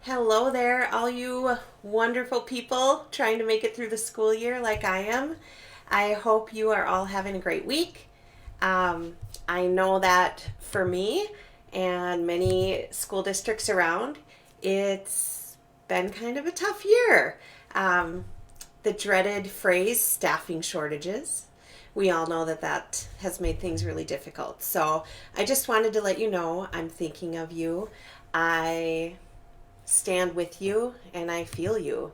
Hello there, all you wonderful people trying to make it through the school year like I am. I hope you are all having a great week. I know that for me and many school districts around, it's been kind of a tough year. Um, the dreaded phrase staffing shortages. We all know that that has made things really difficult. So I just wanted to let you know I'm thinking of you. I stand with you and I feel you.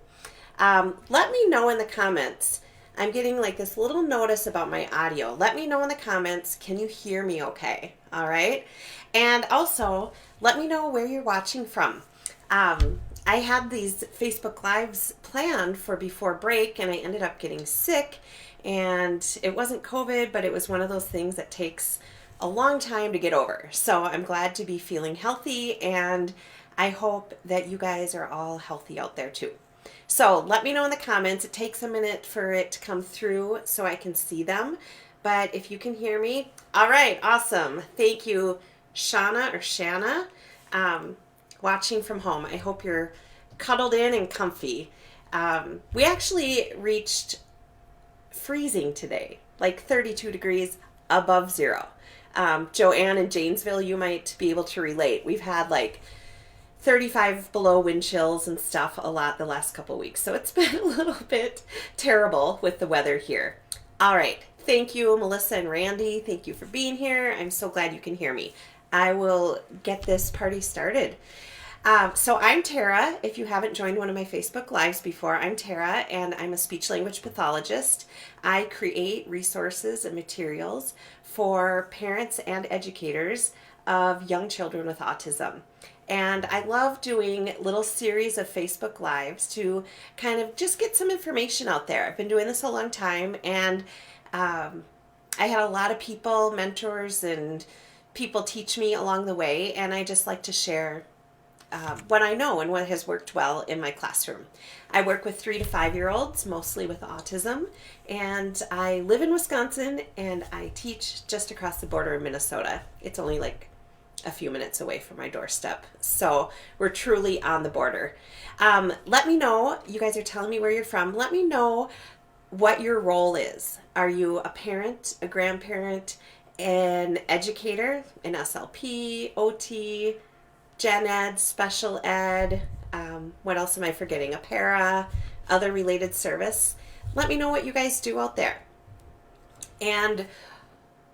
Let me know in the comments. I'm getting like this little notice about my audio. Let me know in the comments. Can you hear me okay? All right. And also, let me know where you're watching from. I had these Facebook Lives planned for before break, and I ended up getting sick. And it wasn't COVID, but it was one of those things that takes a long time to get over. So I'm glad to be feeling healthy, and I hope that you guys are all healthy out there too. So let me know in the comments. It takes a minute for it to come through so I can see them. But if you can hear me, all right, awesome. Thank you, Shauna or Shanna, watching from home. I hope you're cuddled in and comfy. We actually reached freezing today, like 32 degrees above zero. Joanne in Janesville, you might be able to relate. We've had like 35 below wind chills and stuff a lot the last couple of weeks. So it's been a little bit terrible with the weather here. All right. Thank you, Melissa and Randy. Thank you for being here. I'm so glad you can hear me. I will get this party started. So I'm Tara. If you haven't joined one of my Facebook Lives before, I'm Tara, and I'm a speech language pathologist. I create resources and materials for parents and educators of young children with autism. And I love doing little series of Facebook Lives to kind of just get some information out there. I've been doing this a long time, and I had a lot of people, mentors, and people teach me along the way, and I just like to share what I know and what has worked well in my classroom. I work with 3 to 5-year-olds, mostly with autism, and I live in Wisconsin, and I teach just across the border in Minnesota. It's only like a few minutes away from my doorstep. So we're truly on the border. Let me know, you guys are telling me where you're from. Let me know what your role is. Are you a parent, a grandparent, an educator, an SLP, OT, gen ed, special ed? What else am I forgetting? A para, other related service. Let me know what you guys do out there and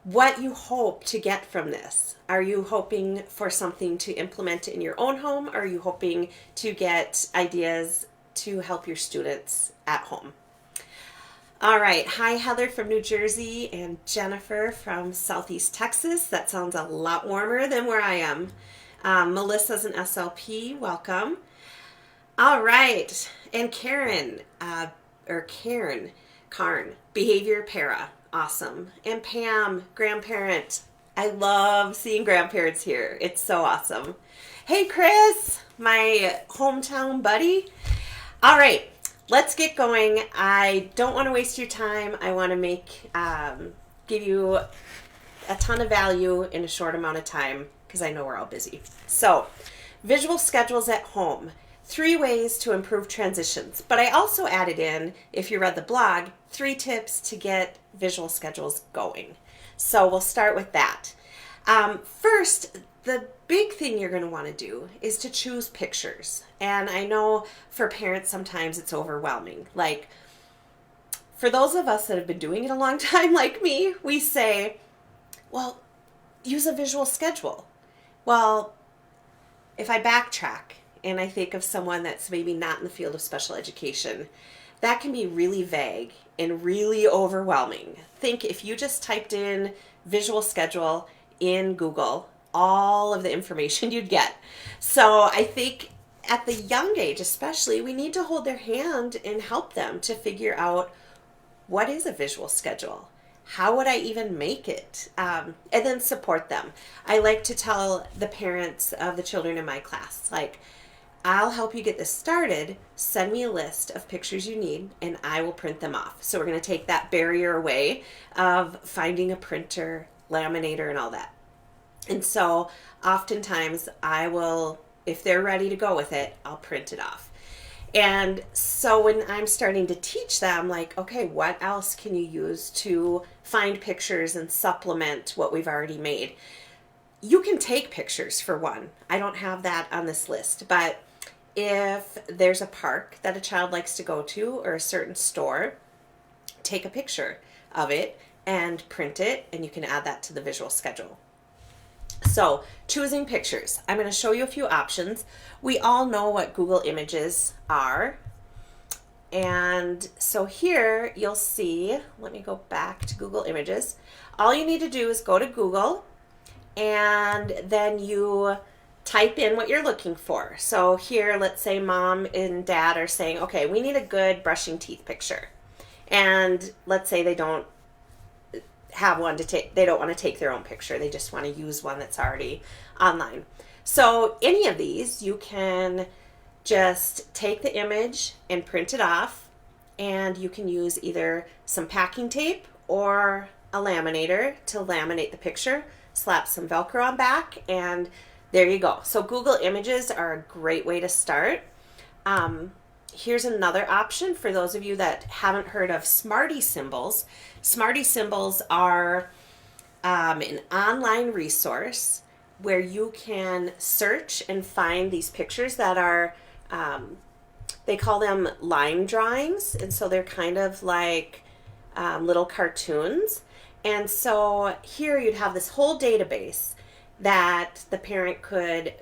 what you hope to get from this. Are you hoping for something to implement in your own home? Or are you hoping to get ideas to help your students at home? All right. Hi, Heather from New Jersey and Jennifer from Southeast Texas. That sounds a lot warmer than where I am. Melissa's an SLP. Welcome. All right. And Karen, Karn, behavior para. Awesome. And Pam, grandparent. I love seeing grandparents here. It's so awesome. Hey, Chris, my hometown buddy. All right, let's get going. I don't want to waste your time. I want to give you a ton of value in a short amount of time because I know we're all busy. So, visual schedules at home. 3 ways to improve transitions. But I also added in, if you read the blog, 3 tips to get visual schedules going. So we'll start with that. First, the big thing you're going to want to do is to choose pictures. And I know for parents sometimes it's overwhelming. Like, for those of us that have been doing it a long time like me, we say, well, use a visual schedule. Well, if I backtrack and I think of someone that's maybe not in the field of special education, that can be really vague and really overwhelming. Think if you just typed in visual schedule in Google, all of the information you'd get. So I think at the young age especially, we need to hold their hand and help them to figure out what is a visual schedule. How would I even make it? And then support them. I like to tell the parents of the children in my class, like, I'll help you get this started. Send me a list of pictures you need and I will print them off. So we're going to take that barrier away of finding a printer, laminator, and all that. And so oftentimes I will if they're ready to go with it, I'll print it off. And so when I'm starting to teach them, like, okay, what else can you use to find pictures and supplement what we've already made? You can take pictures for one. I don't have that on this list, but if there's a park that a child likes to go to or a certain store, take a picture of it and print it, and you can add that to the visual schedule. So, choosing pictures. I'm going to show you a few options. We all know what Google Images are. And so here you'll see, let me go back to Google Images. All you need to do is go to Google and then you type in what you're looking for. So here, let's say mom and dad are saying, okay, we need a good brushing teeth picture. And let's say they don't have one to take, they don't want to take their own picture. They just want to use one that's already online. So any of these, you can just take the image and print it off, and you can use either some packing tape or a laminator to laminate the picture, slap some Velcro on back, and there you go. So Google Images are a great way to start. Here's another option for those of you that haven't heard of Smarty Symbols. Smarty Symbols are an online resource where you can search and find these pictures that are, they call them line drawings, and so they're kind of like little cartoons. And so here you'd have this whole database that the parent could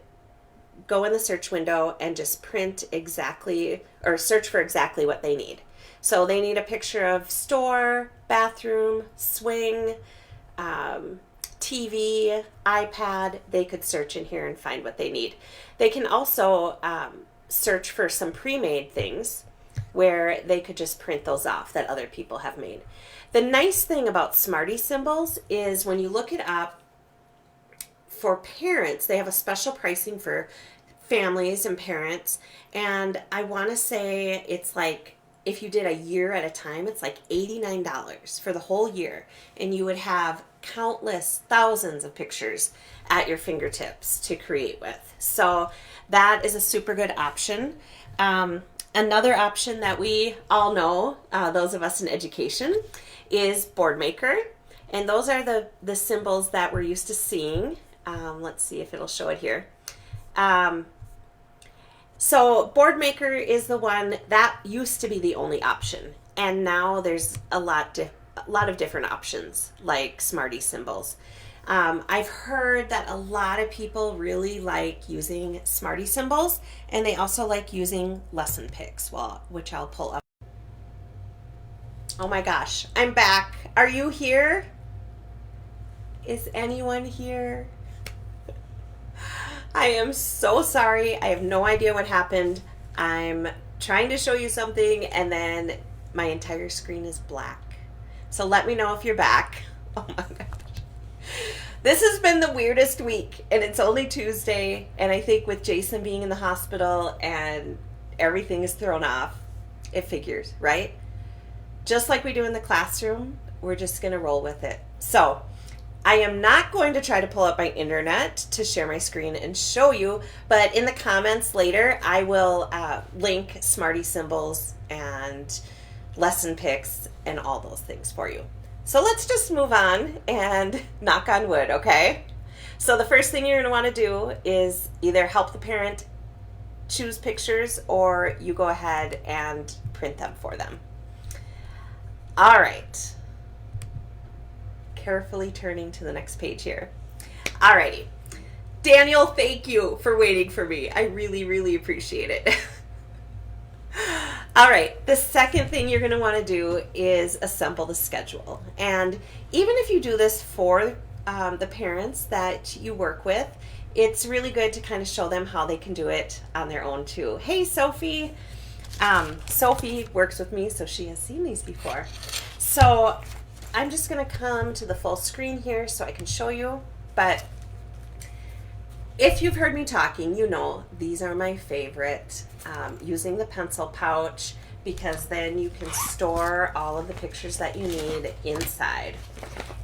go in the search window and just print exactly, or search for exactly what they need. So they need a picture of store, bathroom, swing, TV, iPad. They could search in here and find what they need. They can also search for some pre-made things where they could just print those off that other people have made. The nice thing about Smarty Symbols is when you look it up, for parents, they have a special pricing for families and parents, and I want to say it's like, if you did a year at a time, it's like $89 for the whole year, and you would have countless thousands of pictures at your fingertips to create with. So that is a super good option. Another option that we all know, those of us in education, is Boardmaker, and those are the symbols that we're used to seeing. Let's see if it'll show it here. So Boardmaker is the one that used to be the only option, and now there's a lot of different options like Smarty Symbols. I've heard that a lot of people really like using Smarty Symbols, and they also like using lesson pics, which I'll pull up. Oh my gosh, I'm back. Are you here? Is anyone here? I am so sorry. I have no idea what happened. I'm trying to show you something and then my entire screen is black. So let me know if you're back. Oh my gosh. This has been the weirdest week, and it's only Tuesday, and I think with Jason being in the hospital and everything is thrown off, it figures, right? Just like we do in the classroom, we're just going to roll with it. So I am not going to try to pull up my internet to share my screen and show you, but in the comments later, I will link Smarty Symbols and lesson pics and all those things for you. So let's just move on and knock on wood, okay? So the first thing you're going to want to do is either help the parent choose pictures or you go ahead and print them for them. All right. Carefully turning to the next page here. Alrighty. Daniel, thank you for waiting for me. I really, really appreciate it. All right, the second thing you're going to want to do is assemble the schedule. And even if you do this for the parents that you work with, it's really good to kind of show them how they can do it on their own too. Hey, Sophie. Sophie works with me, so she has seen these before. So I'm just going to come to the full screen here so I can show you. But if you've heard me talking, you know these are my favorite. Using the pencil pouch, because then you can store all of the pictures that you need inside.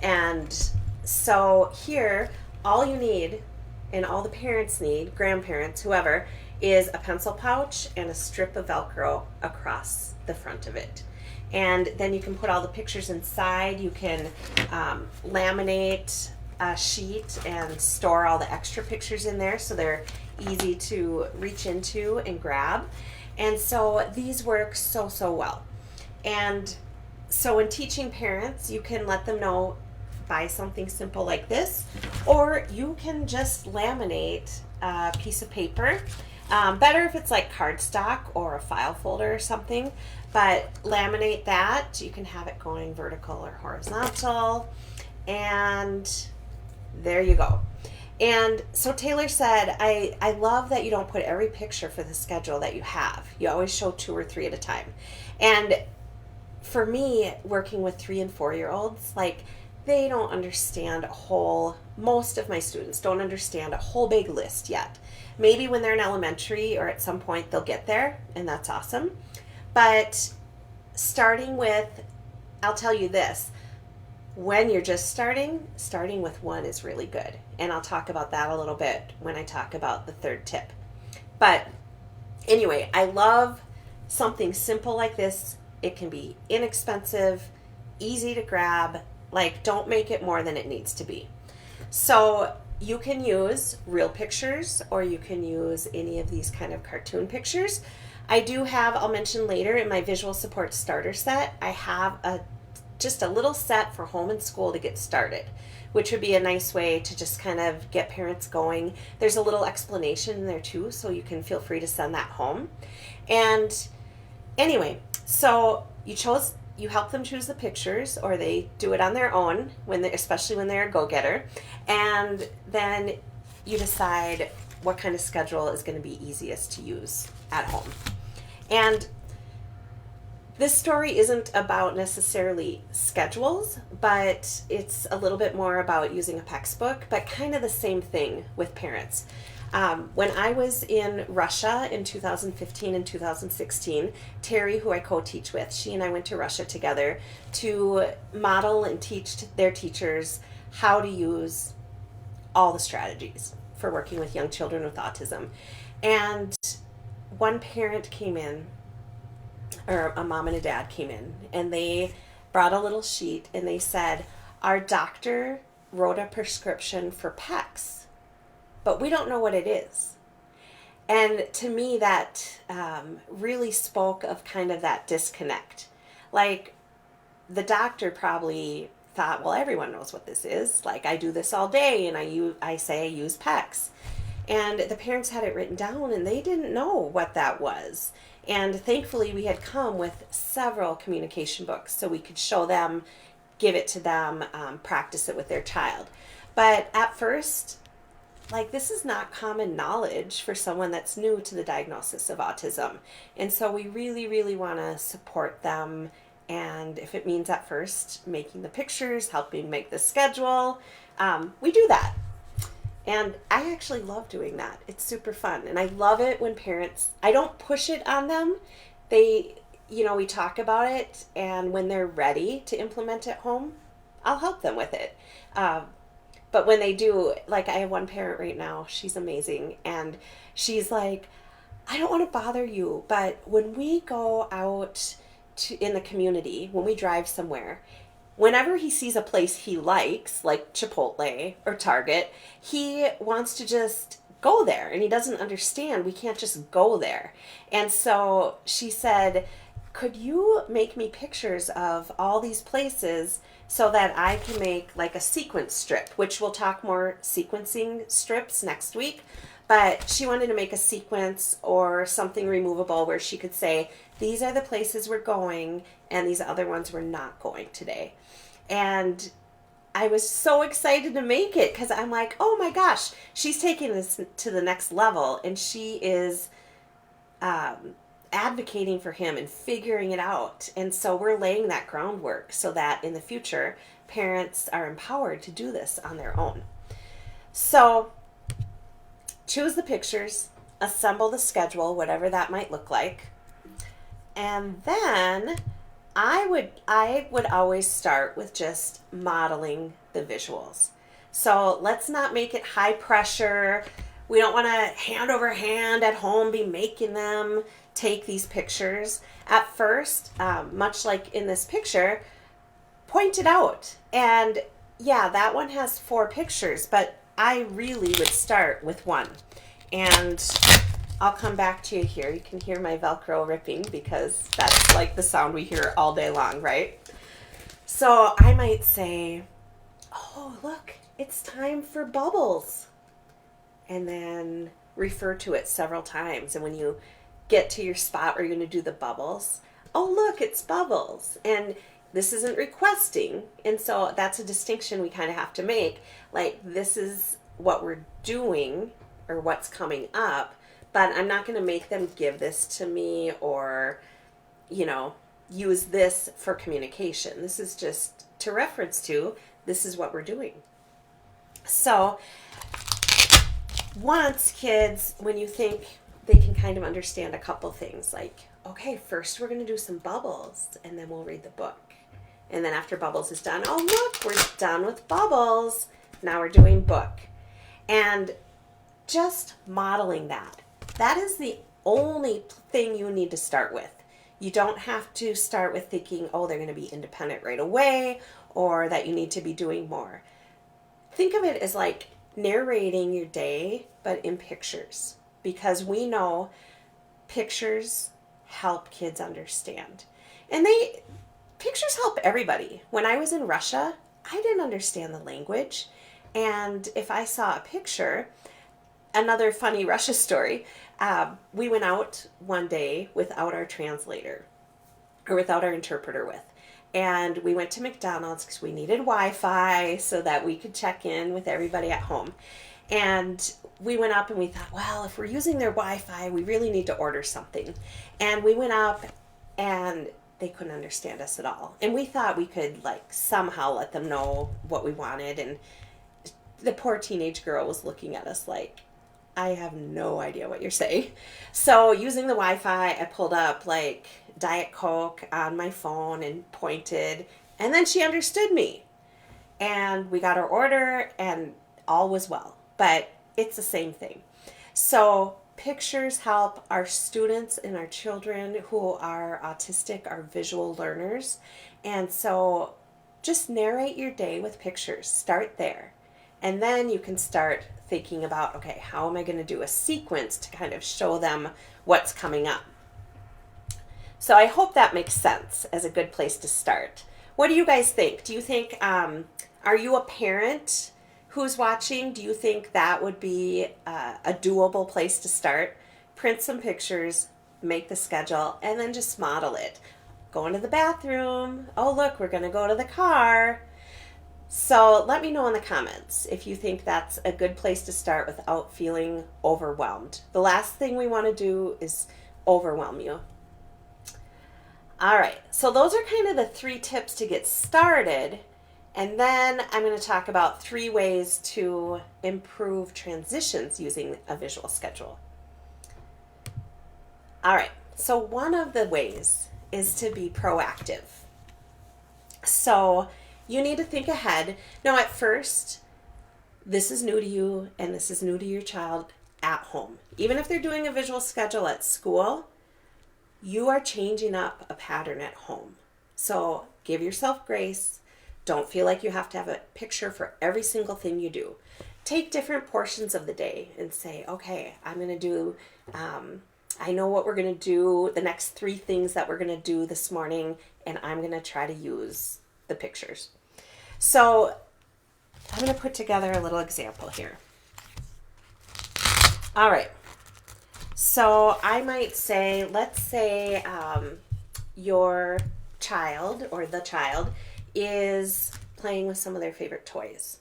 And so here, all you need and all the parents need, grandparents, whoever, is a pencil pouch and a strip of Velcro across the front of it. And then you can put all the pictures inside. You can laminate a sheet and store all the extra pictures in there so they're easy to reach into and grab. And so these work so well. And so when teaching parents, you can let them know, buy something simple like this, or you can just laminate a piece of paper. Better if it's like cardstock or a file folder or something, but laminate that. You can have it going vertical or horizontal, and there you go. And so Taylor said, I love that you don't put every picture for the schedule that you have. You always show 2 or 3 at a time. And for me, working with 3 and 4-year-olds, like, they don't understand most of my students don't understand a whole big list yet. Maybe when they're in elementary or at some point they'll get there, and that's awesome. But starting with, I'll tell you this, when you're just starting with 1 is really good. And I'll talk about that a little bit when I talk about the 3rd tip. But anyway, I love something simple like this. It can be inexpensive, easy to grab. Like, don't make it more than it needs to be. So you can use real pictures, or you can use any of these kind of cartoon pictures. I do have, I'll mention later, in my visual support starter set, I have just a little set for home and school to get started, which would be a nice way to just kind of get parents going. There's a little explanation in there too, so you can feel free to send that home. And anyway, so you help them choose the pictures, or they do it on their own, especially when they're a go-getter. And then you decide what kind of schedule is going to be easiest to use at home. And this story isn't about necessarily schedules, but it's a little bit more about using a textbook, but kind of the same thing with parents. When I was in Russia in 2015 and 2016, Terry, who I co-teach with, she and I went to Russia together to model and teach their teachers how to use all the strategies for working with young children with autism. And one parent came in, or a mom and a dad came in, and they brought a little sheet and they said, our doctor wrote a prescription for PECs, but we don't know what it is. And to me, that really spoke of kind of that disconnect. Like, the doctor probably thought, well, everyone knows what this is. Like, I do this all day, and I say I use PECs. And the parents had it written down, and they didn't know what that was. And thankfully, we had come with several communication books, so we could show them, give it to them, practice it with their child. But at first, like, this is not common knowledge for someone that's new to the diagnosis of autism. And so we really, really want to support them. And if it means at first making the pictures, helping make the schedule, we do that. And I actually love doing that. It's super fun. And I love it when parents, I don't push it on them. We talk about it. And when they're ready to implement it at home, I'll help them with it. But when they do, like, I have one parent right now, she's amazing, and she's like, I don't want to bother you, but when we go out in the community, when we drive somewhere, whenever he sees a place he likes, like Chipotle or Target, he wants to just go there, and he doesn't understand we can't just go there. And so she said, could you make me pictures of all these places so that I can make like a sequence strip, which we'll talk more sequencing strips next week. But she wanted to make a sequence or something removable where she could say, these are the places we're going and these other ones we're not going today. And I was so excited to make it because I'm like, oh my gosh, she's taking this to the next level, and she is advocating for him and figuring it out. And so we're laying that groundwork so that in the future, parents are empowered to do this on their own. So choose the pictures, assemble the schedule, whatever that might look like. And then I would always start with just modeling the visuals. So let's not make it high pressure. We don't want to hand over hand at home be making them take these pictures. At first, much like in this picture, point it out. And yeah, that one has 4 pictures, but I really would start with one. And I'll come back to you here. You can hear my Velcro ripping because that's like the sound we hear all day long, right? So I might say, oh, look, it's time for bubbles. And then refer to it several times. And when you get to your spot where you're going to do the bubbles, oh, look, it's bubbles. And this isn't requesting. And so that's a distinction we kind of have to make. Like, this is what we're doing or what's coming up, but I'm not going to make them give this to me or, use this for communication. This is just to reference to, this is what we're doing. So once kids, when you think they can kind of understand a couple things, like, okay, first we're going to do some bubbles and then we'll read the book. And then after bubbles is done, oh, look, we're done with bubbles. Now we're doing book. And just modeling that. That is the only thing you need to start with. You don't have to start with thinking, oh, they're going to be independent right away or that you need to be doing more. Think of it as like narrating your day, but in pictures. Because we know pictures help kids understand. And pictures help everybody. When I was in Russia, I didn't understand the language. And if I saw a picture, another funny Russia story, we went out one day without our translator or without our interpreter with. And we went to McDonald's because we needed Wi-Fi so that we could check in with everybody at home. And we went up and we thought, well, if we're using their Wi-Fi, we really need to order something. And we went up and they couldn't understand us at all. And we thought we could somehow let them know what we wanted. And the poor teenage girl was looking at us like, I have no idea what you're saying. So using the Wi-Fi, I pulled up Diet Coke on my phone and pointed, and then she understood me. And we got our order and all was well. But it's the same thing. So pictures help our students and our children who are autistic, are visual learners. And so just narrate your day with pictures. Start there. And then you can start thinking about, okay, how am I going to do a sequence to kind of show them what's coming up? So I hope that makes sense as a good place to start. What do you guys think? Do you think, are you a parent who's watching? Do you think that would be a doable place to start? Print some pictures, make the schedule, and then just model it. Go into the bathroom. Oh, look, we're going to go to the car. So let me know in the comments if you think that's a good place to start without feeling overwhelmed. The last thing we want to do is overwhelm you. All right, so those are kind of the 3 tips to get started. And then I'm going to talk about 3 ways to improve transitions using a visual schedule. All right, so one of the ways is to be proactive. So you need to think ahead. Now, at first, this is new to you and this is new to your child at home. Even if they're doing a visual schedule at school, you are changing up a pattern at home. So give yourself grace. Don't feel like you have to have a picture for every single thing you do. Take different portions of the day and say, okay, I'm going to do, I know what we're going to do, the next 3 things that we're going to do this morning, and I'm going to try to use the pictures. So I'm going to put together a little example here. All right. So I might say, let's say your child or the child is playing with some of their favorite toys.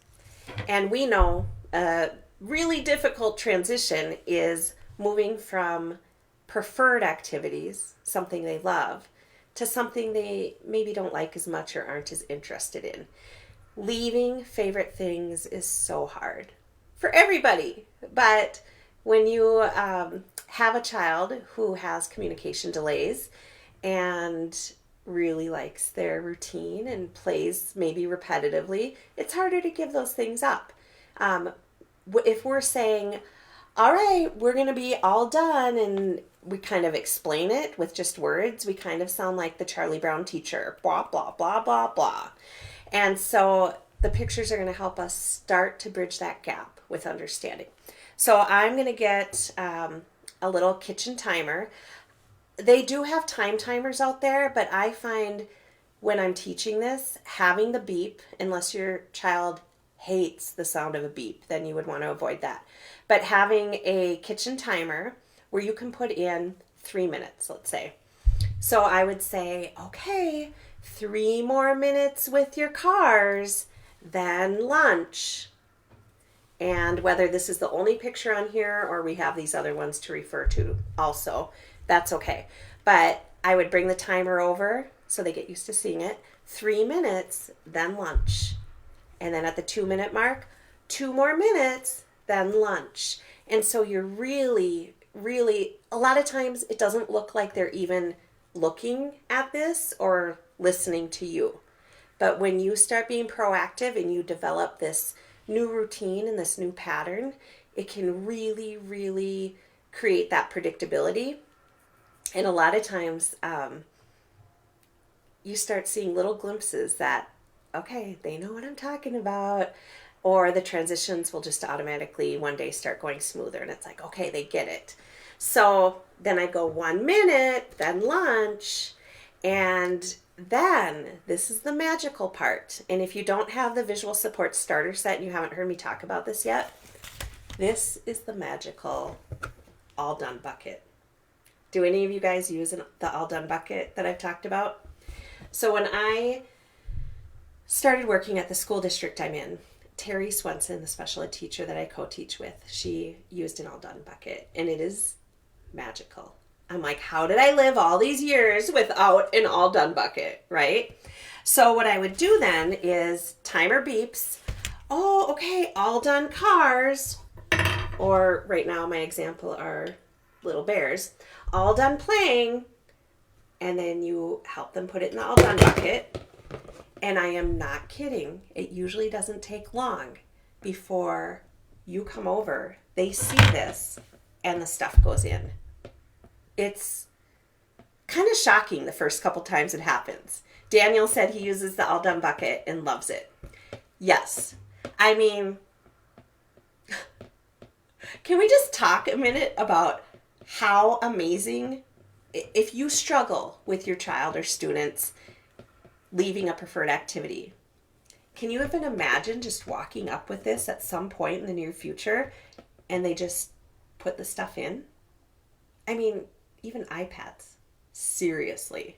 And we know a really difficult transition is moving from preferred activities, something they love, to something they maybe don't like as much or aren't as interested in. Leaving favorite things is so hard for everybody. But when you have a child who has communication delays and really likes their routine and plays maybe repetitively, it's harder to give those things up. Um, if we're saying, all right, we're going to be all done, and we kind of explain it with just words, we kind of sound like the Charlie Brown teacher, blah, blah, blah, blah, blah. And so the pictures are going to help us start to bridge that gap with understanding. So I'm going to get a little kitchen timer. They do have time timers out there, but I find when I'm teaching this, having the beep, unless your child hates the sound of a beep, then you would want to avoid that. But having a kitchen timer where you can put in 3 minutes, let's say. So I would say, okay, 3 more minutes with your cars, then lunch. And whether this is the only picture on here or we have these other ones to refer to also, that's okay. But I would bring the timer over so they get used to seeing it. 3 minutes, then lunch. And then at the 2 minute mark, 2 more minutes, then lunch. And so you're really, a lot of times it doesn't look like they're even looking at this or listening to you. But when you start being proactive and you develop this new routine and this new pattern, it can really create that predictability. And a lot of times you start seeing little glimpses that, okay, they know what I'm talking about. Or the transitions will just automatically one day start going smoother. And it's like, okay, they get it. So then I go 1 minute, then lunch. And then this is the magical part. And if you don't have the visual support starter set and you haven't heard me talk about this yet, this is the magical all done bucket. Do any of you guys use the all done bucket that I've talked about? So when I started working at the school district I'm in, Terry Swenson, the special ed teacher that I co-teach with, she used an all done bucket, and it is magical. I'm like, how did I live all these years without an all done bucket, right? So what I would do then is timer beeps. Oh, okay, all done cars. Or right now my example are little bears. All done playing. And then you help them put it in the all done bucket. And I am not kidding. It usually doesn't take long before you come over, they see this, and the stuff goes in. It's kind of shocking the first couple times it happens. Daniel said he uses the all done bucket and loves it. Yes. I mean, can we just talk a minute about how amazing, if you struggle with your child or students leaving a preferred activity, can you even imagine just walking up with this at some point in the near future and they just put the stuff in? I mean, even iPads. Seriously.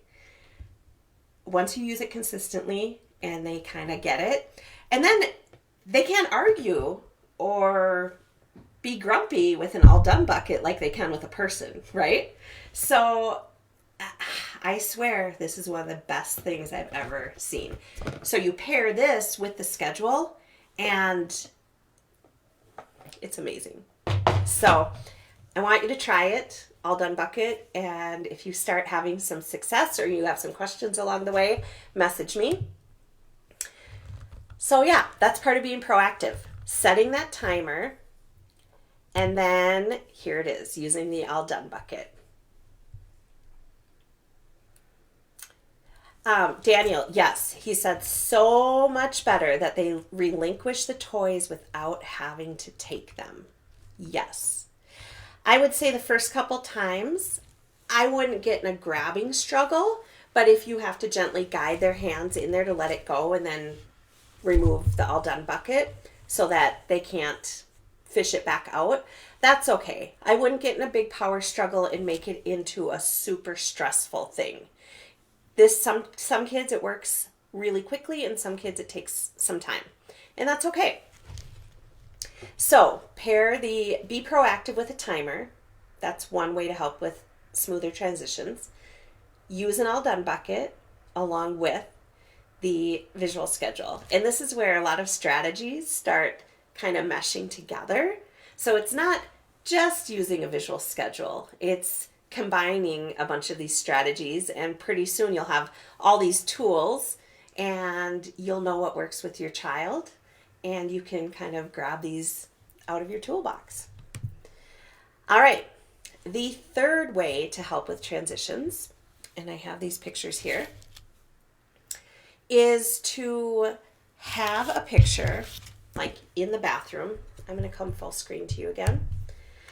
Once you use it consistently and they kind of get it, and then they can't argue or be grumpy with an all done bucket like they can with a person, right? So I swear this is one of the best things I've ever seen. So you pair this with the schedule and it's amazing. So I want you to try it, all done bucket. And if you start having some success or you have some questions along the way, message me. So yeah, that's part of being proactive. Setting that timer. And then here it is, using the all done bucket. Daniel, yes, he said so much better that they relinquish the toys without having to take them. Yes. I would say the first couple times, I wouldn't get in a grabbing struggle, but if you have to gently guide their hands in there to let it go and then remove the all done bucket so that they can't fish it back out, that's okay. I wouldn't get in a big power struggle and make it into a super stressful thing. Some kids it works really quickly, and some kids it takes some time, and that's okay. So be proactive with a timer. That's one way to help with smoother transitions. Use an all done bucket along with the visual schedule, and this is where a lot of strategies start kind of meshing together. So it's not just using a visual schedule, it's combining a bunch of these strategies, and pretty soon you'll have all these tools and you'll know what works with your child and you can kind of grab these out of your toolbox. All right, the third way to help with transitions, and I have these pictures here, is to have a picture like in the bathroom. I'm going to come full screen to you again.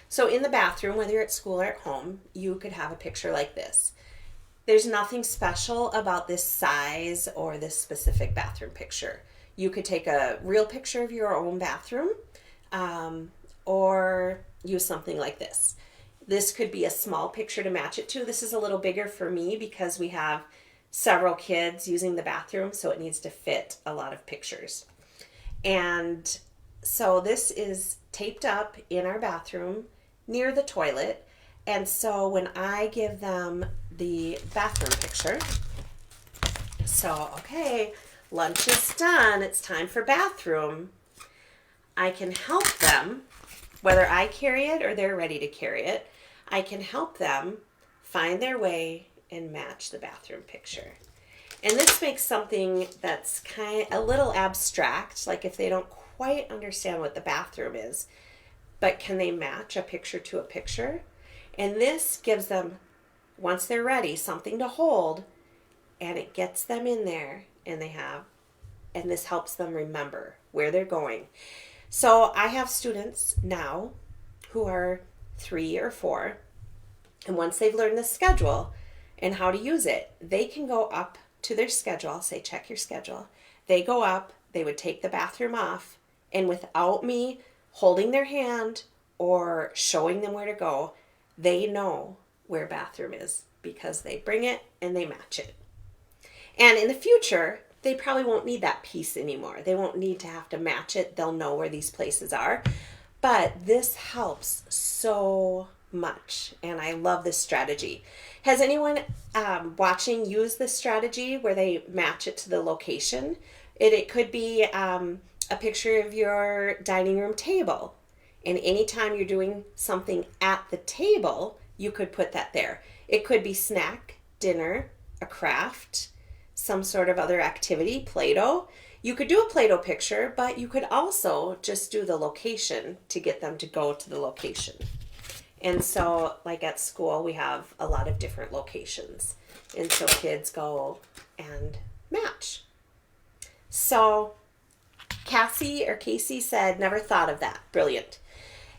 So in the bathroom, whether you're at school or at home, you could have a picture like this. There's nothing special about this size or this specific bathroom picture. You could take a real picture of your own bathroom, or use something like this. This could be a small picture to match it to. This is a little bigger for me because we have several kids using the bathroom, so it needs to fit a lot of pictures. And so this is taped up in our bathroom near the toilet. And so when I give them the bathroom picture, so, okay, lunch is done, it's time for bathroom, I can help them, whether I carry it or they're ready to carry it, I can help them find their way and match the bathroom picture. And this makes something that's kind of a little abstract, like if they don't quite understand what the bathroom is, but can they match a picture to a picture? And this gives them, once they're ready, something to hold, and it gets them in there, and this helps them remember where they're going. So I have students now who are 3 or 4, and once they've learned the schedule and how to use it, they can go up to their schedule. I'll say, check your schedule. They go up, they would take the bathroom off, and without me holding their hand or showing them where to go, they know where bathroom is because they bring it and they match it. And in the future, they probably won't need that piece anymore. They won't need to have to match it. They'll know where these places are. But this helps so much, and I love this strategy. Has anyone watching used this strategy where they match it to the location? It could be a picture of your dining room table, and anytime you're doing something at the table, you could put that there. It could be snack, dinner, a craft, some sort of other activity, Play-Doh. You could do a Play-Doh picture, but you could also just do the location to get them to go to the location. And so, like at school, we have a lot of different locations. And so kids go and match. So Casey said, never thought of that. Brilliant.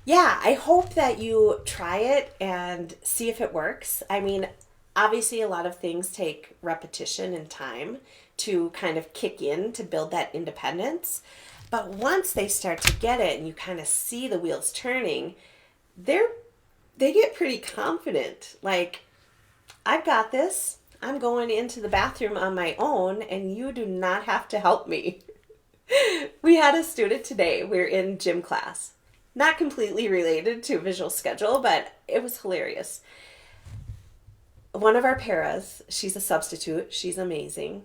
Yeah, I hope that you try it and see if it works. I mean, obviously a lot of things take repetition and time to kind of kick in to build that independence. But once they start to get it and you kind of see the wheels turning, they get pretty confident. Like, I've got this. I'm going into the bathroom on my own and you do not have to help me. We had a student today. We're in gym class. Not completely related to visual schedule, but it was hilarious. One of our paras, she's a substitute. She's amazing.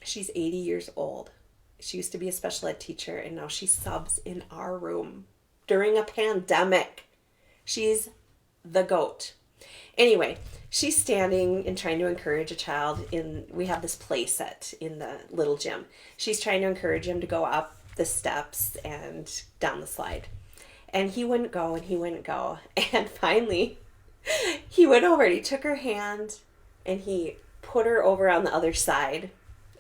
She's 80 years old. She used to be a special ed teacher, and now she subs in our room during a pandemic. She's the GOAT. Anyway, she's standing and trying to encourage a child we have this play set in the little gym. She's trying to encourage him to go up the steps and down the slide. And he wouldn't go and he wouldn't go. And finally, he went over and he took her hand and he put her over on the other side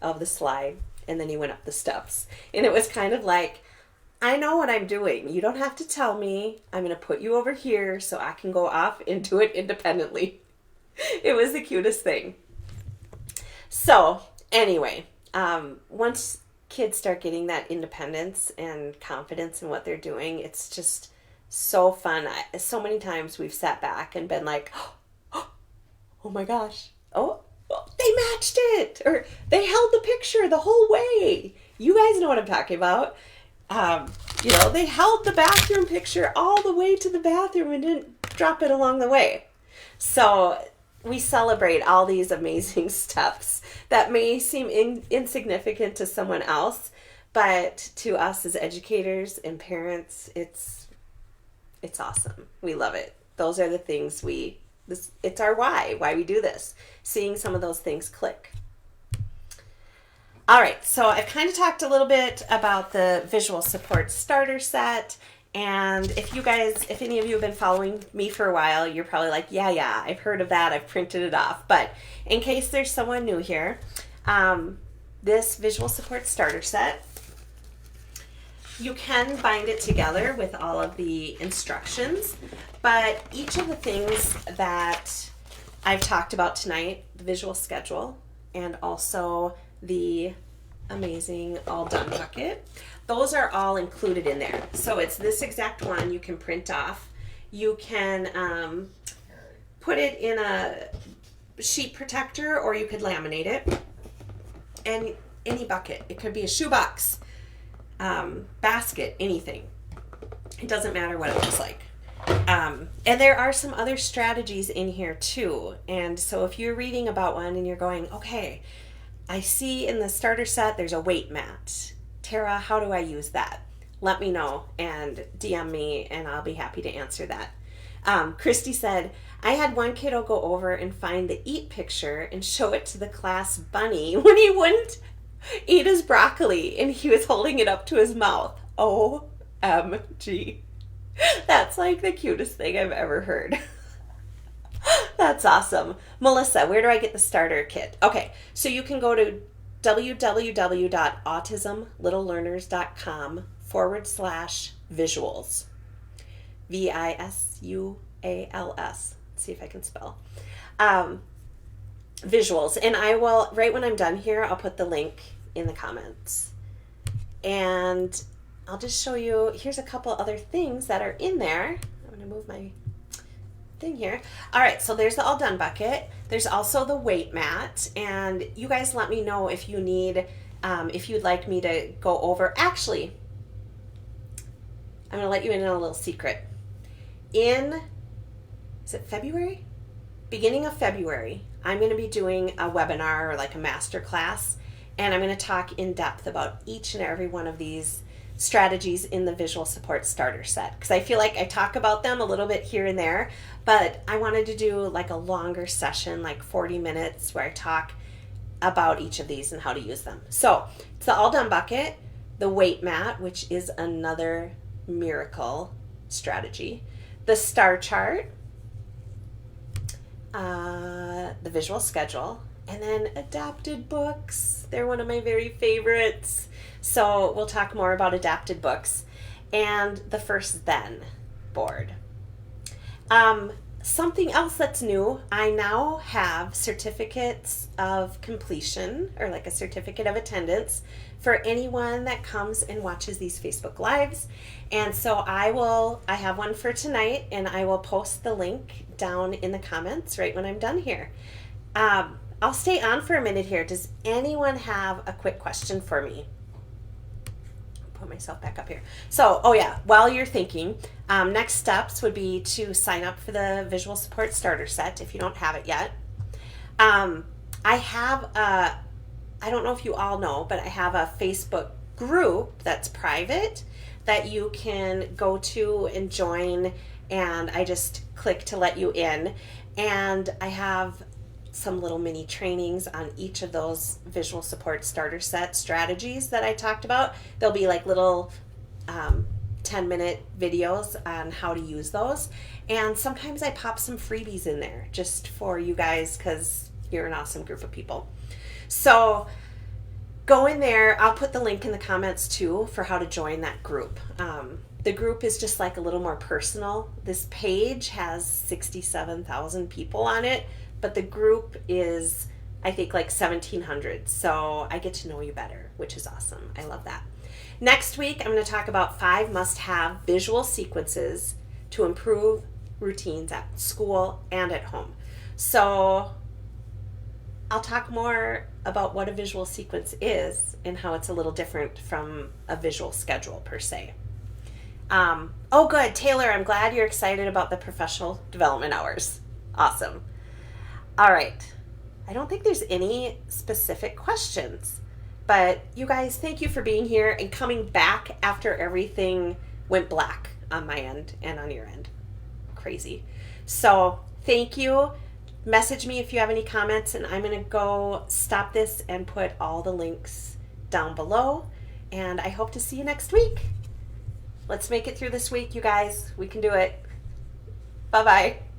of the slide. And then he went up the steps. And it was kind of like, I know what I'm doing. You don't have to tell me. I'm going to put you over here so I can go off and do it independently. It was the cutest thing. So anyway, once kids start getting that independence and confidence in what they're doing, it's just so fun. So many times we've sat back and been like, oh my gosh, they matched it, or they held the picture the whole way. You guys know what I'm talking about. They held the bathroom picture all the way to the bathroom and didn't drop it along the way. So we celebrate all these amazing steps that may seem insignificant to someone else, but to us as educators and parents, it's awesome. We love it. Those are the things it's our why we do this. Seeing some of those things click. All right, so I've kind of talked a little bit about the visual support starter set. And if any of you have been following me for a while, you're probably like, yeah, I've heard of that. I've printed it off. But in case there's someone new here, this visual support starter set, you can bind it together with all of the instructions. But each of the things that I've talked about tonight, the visual schedule, and also the amazing all done bucket, those are all included in there. So it's this exact one you can print off. You can put it in a sheet protector, or you could laminate it. And any bucket, it could be a shoebox, basket, anything. It doesn't matter what it looks like. And there are some other strategies in here too. And so if you're reading about one and you're going, okay, I see in the starter set there's a weight mat. Tara, how do I use that? Let me know and DM me and I'll be happy to answer that. Christy said, I had one kiddo go over and find the eat picture and show it to the class bunny when he wouldn't eat his broccoli and he was holding it up to his mouth. OMG. That's like the cutest thing I've ever heard. That's awesome. Melissa, where do I get the starter kit? Okay, so you can go to www.autismlittlelearners.com/visuals. VISUALS. See if I can spell. Visuals. And I will, right when I'm done here, I'll put the link in the comments. And I'll just show you, here's a couple other things that are in there. I'm going to move my thing here. All right, so there's the all done bucket. There's also the weight mat, and you guys let me know if you need, if you'd like me to go over. Actually, I'm going to let you in on a little secret. Is it February? Beginning of February, I'm going to be doing a webinar or like a master class, and I'm going to talk in depth about each and every one of these strategies in the visual support starter set, because I feel like I talk about them a little bit here and there, but I wanted to do like a longer session, like 40 minutes, where I talk about each of these and how to use them. So it's the all done bucket, the weight mat, which is another miracle strategy, the star chart, the visual schedule, and then adapted books. They're one of my very favorites. So we'll talk more about adapted books, and the First Then board. Something else that's new, I now have certificates of completion, or like a certificate of attendance, for anyone that comes and watches these Facebook Lives. And so I have one for tonight, and I will post the link down in the comments right when I'm done here. I'll stay on for a minute here. Does anyone have a quick question for me? Put myself back up here. So, while you're thinking, next steps would be to sign up for the visual support starter set if you don't have it yet. I don't know if you all know, but I have a Facebook group that's private that you can go to and join, and I just click to let you in. And I have some little mini trainings on each of those visual support starter set strategies that I talked about. There'll be like little 10-minute videos on how to use those. And sometimes I pop some freebies in there just for you guys, because you're an awesome group of people. So go in there. I'll put the link in the comments too for how to join that group. The group is just like a little more personal. This page has 67,000 people on it, but the group is, I think, like 1,700. So I get to know you better, which is awesome. I love that. Next week, I'm going to talk about 5 must-have visual sequences to improve routines at school and at home. So I'll talk more about what a visual sequence is and how it's a little different from a visual schedule per se. Oh, good. Taylor, I'm glad you're excited about the professional development hours. Awesome. All right. I don't think there's any specific questions, but you guys, thank you for being here and coming back after everything went black on my end and on your end. Crazy. So thank you. Message me if you have any comments, and I'm going to go stop this and put all the links down below. And I hope to see you next week. Let's make it through this week, you guys. We can do it. Bye-bye.